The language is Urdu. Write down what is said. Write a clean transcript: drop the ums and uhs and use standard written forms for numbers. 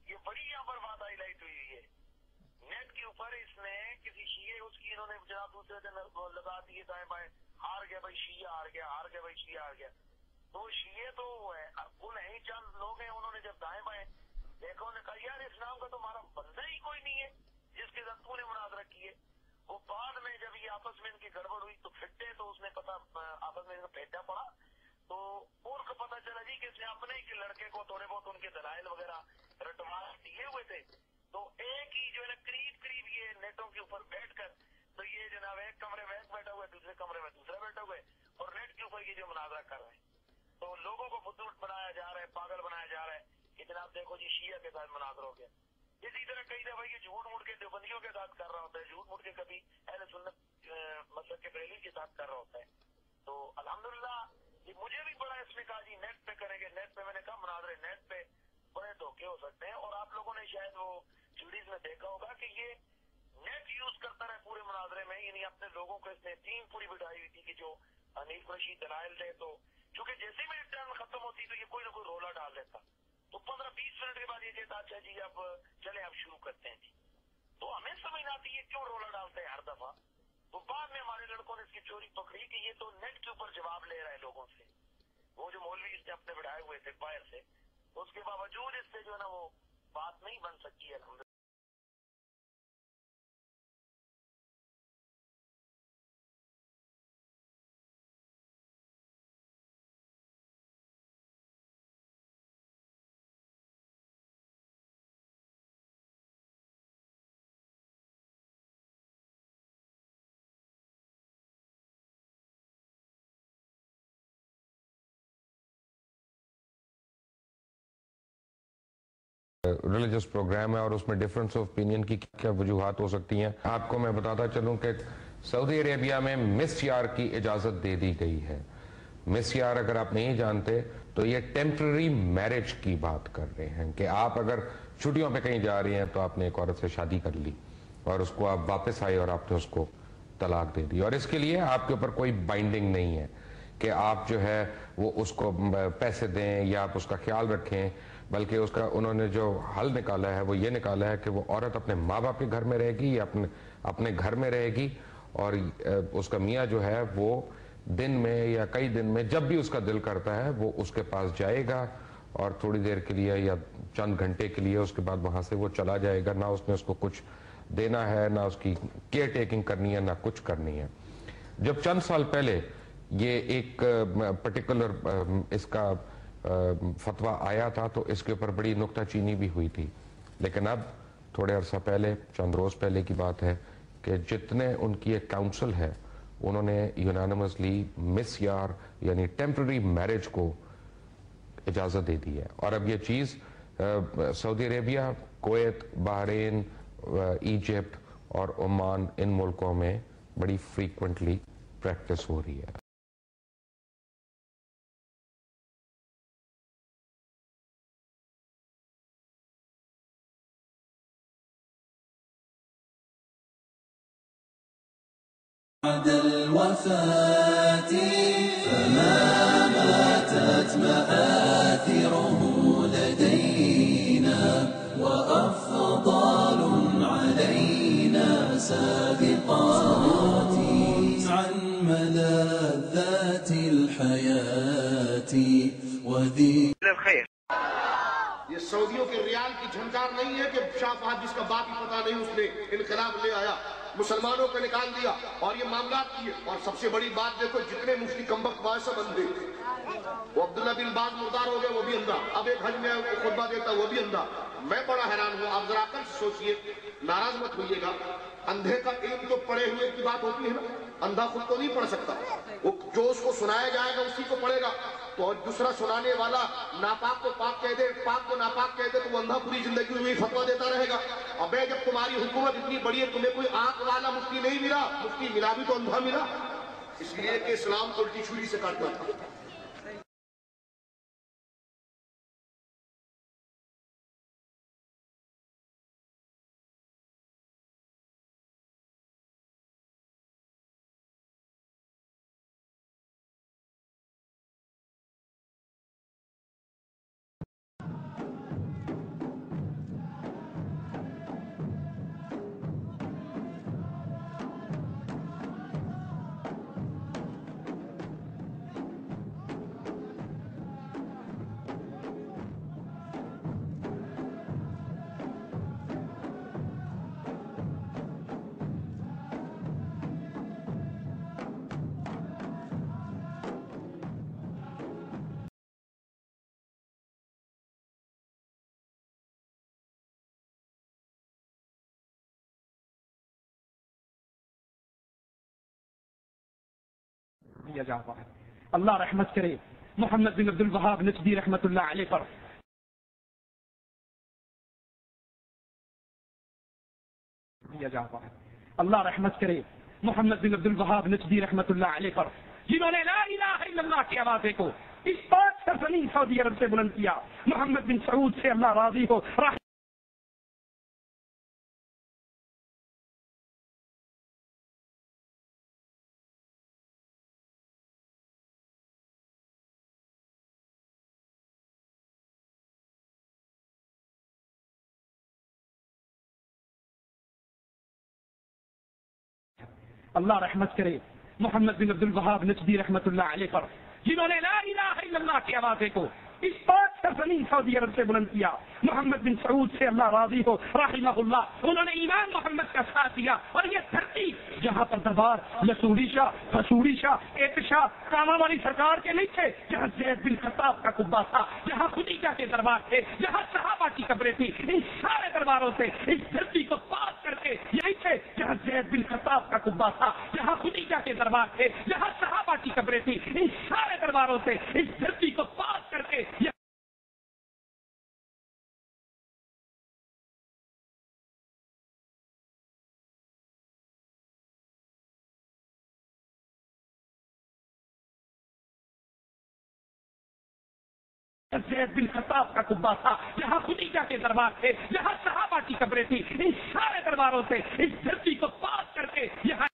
یہ بڑی یہاں پر بات ہائی لائٹ ہوئی ہے نیٹ کے اوپر. اس نے کسی شیعہ اس کی انہوں نے جناب دوسرے دن لگا دیے دائیں بائیں, ہار گیا بھائی شیعہ ہار گیا, ہار گیا بھائی شیعہ ہار گیا. تو شیعہ تو وہ نہیں, چند لوگ ہیں انہوں نے جب دائیں بائیں دیکھا انہوں نے کہا یار اسلام کا تو ہمارا بندہ ہی کوئی نہیں ہے جس کے ساتھ تو نے مناظرہ کیے. وہ بعد میں جب یہ آپس میں ان کی گڑبڑ ہوئی تو پھٹے, تو اس نے پتا آپس میں پھیٹا پڑا تو ان کو پتا چلا جی کہ اس نے اپنے ہی لڑکے کو تھوڑے بہت ان کے دلائل وغیرہ رٹوا دیے ہوئے تھے. تو ایک ہی جو ہے نا قریب قریب یہ نیٹوں کے اوپر بیٹھ کر تو یہ جناب ایک کمرے میں ایک بیٹھا ہوا ہے, دوسرے کمرے میں دوسرا بیٹھا ہوا ہے, اور نیٹ کے اوپر یہ جو مناظرہ کر رہے ہیں. تو لوگوں کو بدوٹ بنایا جا رہا ہے, پاگل بنایا جا رہا ہے کہ جناب دیکھو جی شیعہ کے ساتھ مناظر ہو گیا. اسی طرح کئی دفعہ یہ جھوٹ موٹ کے دیوبندیوں کے ساتھ کر رہا ہوتا ہے, جھوٹ موٹ کے کبھی اہل سنت مسلک کے بریلوی کے ساتھ کر رہا ہوتا ہے. تو الحمدللہ یہ مجھے بھی بڑا اس نے کہا جی نیٹ پہ کریں گے, نیٹ پہ میں نے کہا مناظرے نیٹ پہ بڑے دھوکے ہو سکتے ہیں. اور آپ لوگوں نے شاید وہ سیریز میں دیکھا ہوگا کہ یہ نیٹ یوز کرتا رہے پورے مناظرے میں, یعنی اپنے لوگوں کو اس نے ٹیم پوری بٹھائی ہوئی تھی کہ جو حنیف رشید دلائل تھے. تو چونکہ جیسے میں ٹرن ختم ہوتی تو یہ کوئی نہ کوئی رولا ڈال دیتا, تو 15-20 منٹ کے بعد یہ کہتا اچھا جی اب چلیں اب شروع کرتے ہیں جی. تو ہمیں سمجھ نہ آتی ہے کیوں رولا ڈالتے ہیں ہر دفعہ. تو بعد میں ہمارے لڑکوں نے اس کی چوری پکڑی کہ یہ تو نیٹ کے اوپر جواب لے رہا ہے لوگوں سے, وہ جو مولوی اس نے اپنے بٹھائے ہوئے تھے باہر سے, اس کے باوجود اس سے جو ہے نا وہ بات نہیں بن سکی ہے. الحمدللہ ریلیجس پروگرام ہے اور اس میں ڈفرنس آف اوپینین کی کیا وجوہات ہو سکتی ہیں. آپ کو میں بتاتا چلوں کہ سعودی عربیہ میں مسیار کی اجازت دے دی گئی ہے. مسیار اگر آپ نہیں جانتے تو یہ ٹیمپرری میرج کی بات کر رہے ہیں کہ آپ اگر چھٹیوں پہ کہیں جا رہی ہیں تو آپ نے ایک عورت سے شادی کر لی اور اس کو آپ واپس آئے اور آپ نے اس کو طلاق دے دی, اور اس کے لیے آپ کے اوپر کوئی بائنڈنگ نہیں ہے کہ آپ جو ہے وہ اس کو پیسے دیں یا آپ اس کا خیال رکھیں, بلکہ اس کا انہوں نے جو حل نکالا ہے وہ یہ نکالا ہے کہ وہ عورت اپنے ماں باپ کے گھر میں رہے گی یا اپنے گھر میں رہے گی, اور اس کا میاں جو ہے وہ دن میں یا کئی دن میں جب بھی اس کا دل کرتا ہے وہ اس کے پاس جائے گا اور تھوڑی دیر کے لیے یا چند گھنٹے کے لیے, اس کے بعد وہاں سے وہ چلا جائے گا. نہ اس نے اس کو کچھ دینا ہے, نہ اس کی کیئر ٹیکنگ کرنی ہے, نہ کچھ کرنی ہے. جب چند سال پہلے یہ ایک پرٹیکولر اس کا فتویٰ آیا تھا تو اس کے اوپر بڑی نکتہ چینی بھی ہوئی تھی, لیکن اب تھوڑے عرصہ پہلے, چند روز پہلے کی بات ہے کہ جتنے ان کی ایک کاؤنسل ہے انہوں نے یونانیمسلی مسیار یعنی ٹیمپرری میرج کو اجازت دے دی ہے. اور اب یہ چیز سعودی عربیہ, کویت, بحرین, ایجپٹ اور عمان ان ملکوں میں بڑی فریکوینٹلی پریکٹس ہو رہی ہے. بعد الوفاة فما ماتت مآثره لدينا وأفضال علينا سابقات عن ملذات الحياة وذي الخير. یہ سعودیوں کے ریال کی جھنکار نہیں ہے کہ شاہ فہد جس کا باپ ہی پتا نہیں اس نے انقلاب لے آیا, مسلمانوں کو نکال دیا اور یہ معاملات کیے. اور سب سے بڑی بات دیکھو, جتنے مفتی کمبخت باعث بندے, وہ عبداللہ بن باز مردار ہو گئے وہ بھی اندھا, اب ایک حج میں خطبہ دیتا وہ بھی اندھا. میں بڑا حیران ہوں. آپ ذرا عقل سے سوچئے, ناراض مت ہوئیے گا, اندھے کا علم تو پڑھے ہوئے کی بات ہوتی ہے نا, اندھا خود کو نہیں پڑھ سکتا, وہ جو اس کو سنایا جائے گا اسی کو پڑھے گا. تو دوسرا سنانے والا ناپاک کو پاک کہہ دے, پاک کو ناپاک کہہ دے تو وہ اندھا پوری زندگی میں فتویٰ دیتا رہے گا. ابے جب تمہاری حکومت اتنی بڑی ہے, تمہیں کوئی آنکھ والا مفتی نہیں ملا, مفتی ملا بھی تو اندھا ملا, اس لیے کہ اسلام کو الٹی چھری سے کاٹنا تھا. دیا جاتا ہے. اللہ رحمت کرے محمد بن عبد الوہاب نجدی رحمت اللہ علیہ پر. دیا جاتا ہے. اللہ رحمت کرے محمد بن عبد الوہاب نجدی رحمت اللہ علیہ پر، جنہوں نے لا الہ الا اللہ کے آوازے کو اس پاک سرزمین سعودی عرب سے بلند کیا. محمد بن سعود سے اللہ راضی ہو. اللہ رحمت کرے محمد بن عبد الوہاب نجدی رحمت اللہ علیہ پر، جنہوں نے لا الہ الا اللہ کے آوازے کو اس پاک سرزمین سعودی عرب سے بلند کیا. محمد بن سعود سے اللہ راضی ہو رحمہ اللہ. انہوں نے ایمان محمد کا ساتھ دیا، اور یہ دھرتی جہاں پر دربار یسوری شاہ، حسوری شاہ، ایک شاہ، کاما والی سرکار کے نہیں تھے، جہاں زید بن خطاب کا قبہ تھا، جہاں خدیجہ کے دربار تھے، جہاں صحابہ کی قبریں تھی، ان سارے درباروں سے اس دھرتی کو پاک کر کے یہی تھے جہاں زید بن خطاب کا قبہ تھا، جہاں خدیجہ کے دربار تھے، جہاں صحابہ کی قبریں تھی، ان سارے درباروں سے اس دھرتی کو پاک کر کے زید بن خطاب کا قبہ تھا، جہاں خدیجہ کے دربار تھے، جہاں صحابہ کی قبریں تھی، ان سارے درباروں سے اس دھرتی کو پاک کر کے یہاں